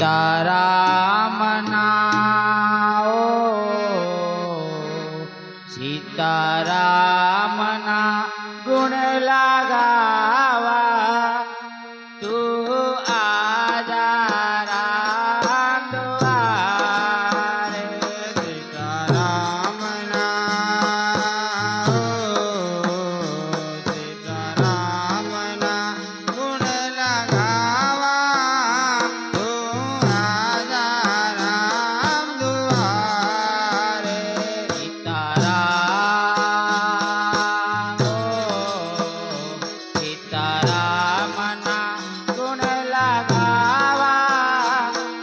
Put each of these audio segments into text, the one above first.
सीताराम नाओ सीताराम ना गुण लगावा तू आजा राम दुआरे सीताराम नाओ सीताराम ना गुण लगावा तू आजा राम दुआरे सीताराम सीताराम ना गुण लगावा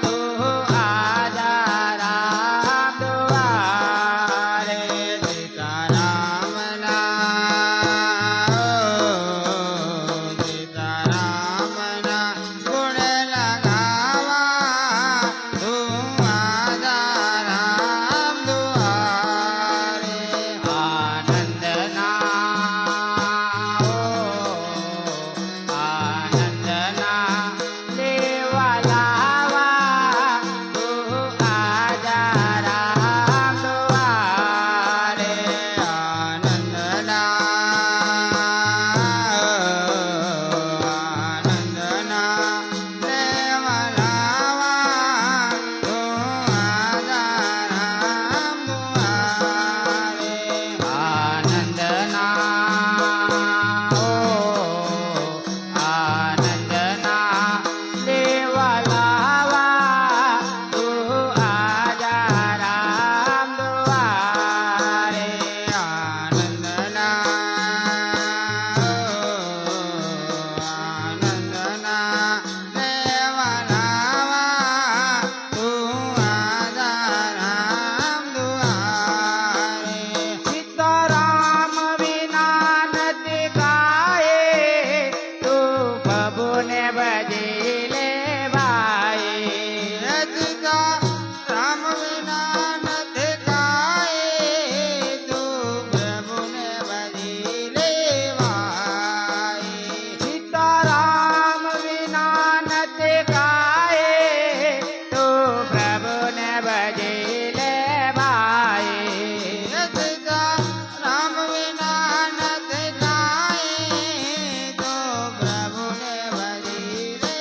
तू आजा राम दुआरे सीताराम ना सीताराम ना गुण लगावा तू आजा राम दुआरे आनंद ना आनंद ना देवा लावा तू आजा राम दुआरे आनंद ना आनंद ना देवा लावा तू आजा राम दुआरे आनंद ना आनंद ना देवा लावा तू आजा राम दुआरे आनंद ना आनंद ना देवा लावा तू आजा राम दुआरे सीताराम विना नति गाए तू प्रभु ने बजीले भाई सीताराम विना नति गाए तू प्रभु ने बजीले भाई सीताराम विना नति गाए तू प्रभु ने बजीले भाई सीताराम विना नति गाए तो प्रभु ने बजीले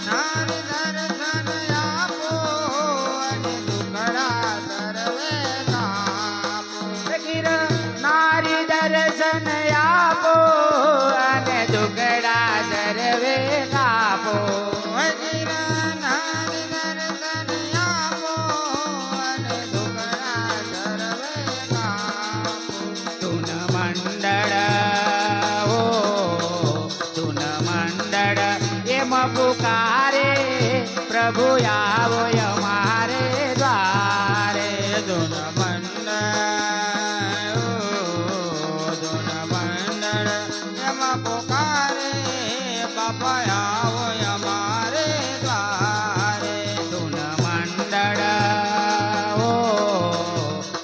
નારી દર્શન આપો અને દુખડા સર્વે કાપો. નારી દર્શન આપો અને દુગડા સર્વે કાપો. વજીર નારી દર્શન આપો અને દુખડા સર્વે કાપો. તુન મંડળ ઓ તુન મંડળ એમ પુકારે પ્રભુ આવો અમારે દ્વારે. ધૂન મંડળ ધૂન મંડળ એમાં પોકારે બાપા આવો અમારે દ્વારે. તુન મંડળ ઓ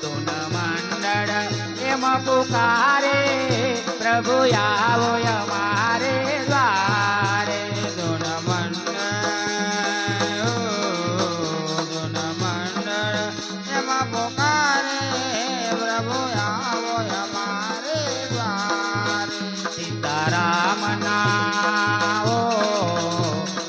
તુન મંડળ એમ પુકારે પ્રભુ આવો અમારે દ્વારે. ધૂન મંડળ ધૂન મંડળ એમાં પોકારે પ્રભુ આવો અમારે દ્વારે. સીતારામના ઓ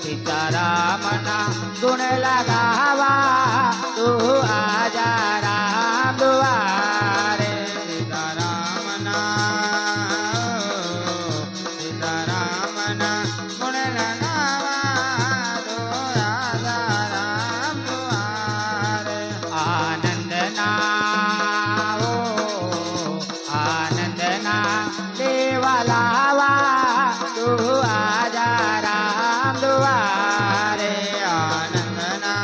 સીતારામના ગુણ લગાવા તું આજા રામ દ્વારે. સીતારામના ગુણ લગાવા દો રાજા રામ દ્વારે. આનંદના ઓ આનંદના દેવા લાવા તું આજા રામ દ્વારે. આનંદના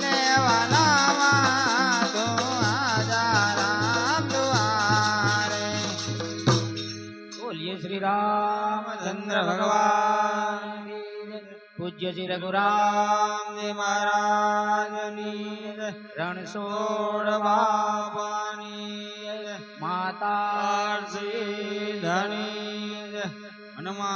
લેવા લાવા તો આજા રામ દ્વારે. બોલીએ શ્રી રામચંદ્ર ભગવાન કી જય. પૂજ્ય શ્રી રઘુરામ રામજી મહારાજની જય. રણછોડ બાપાની જય. માતા ધણી જય. હનુમાન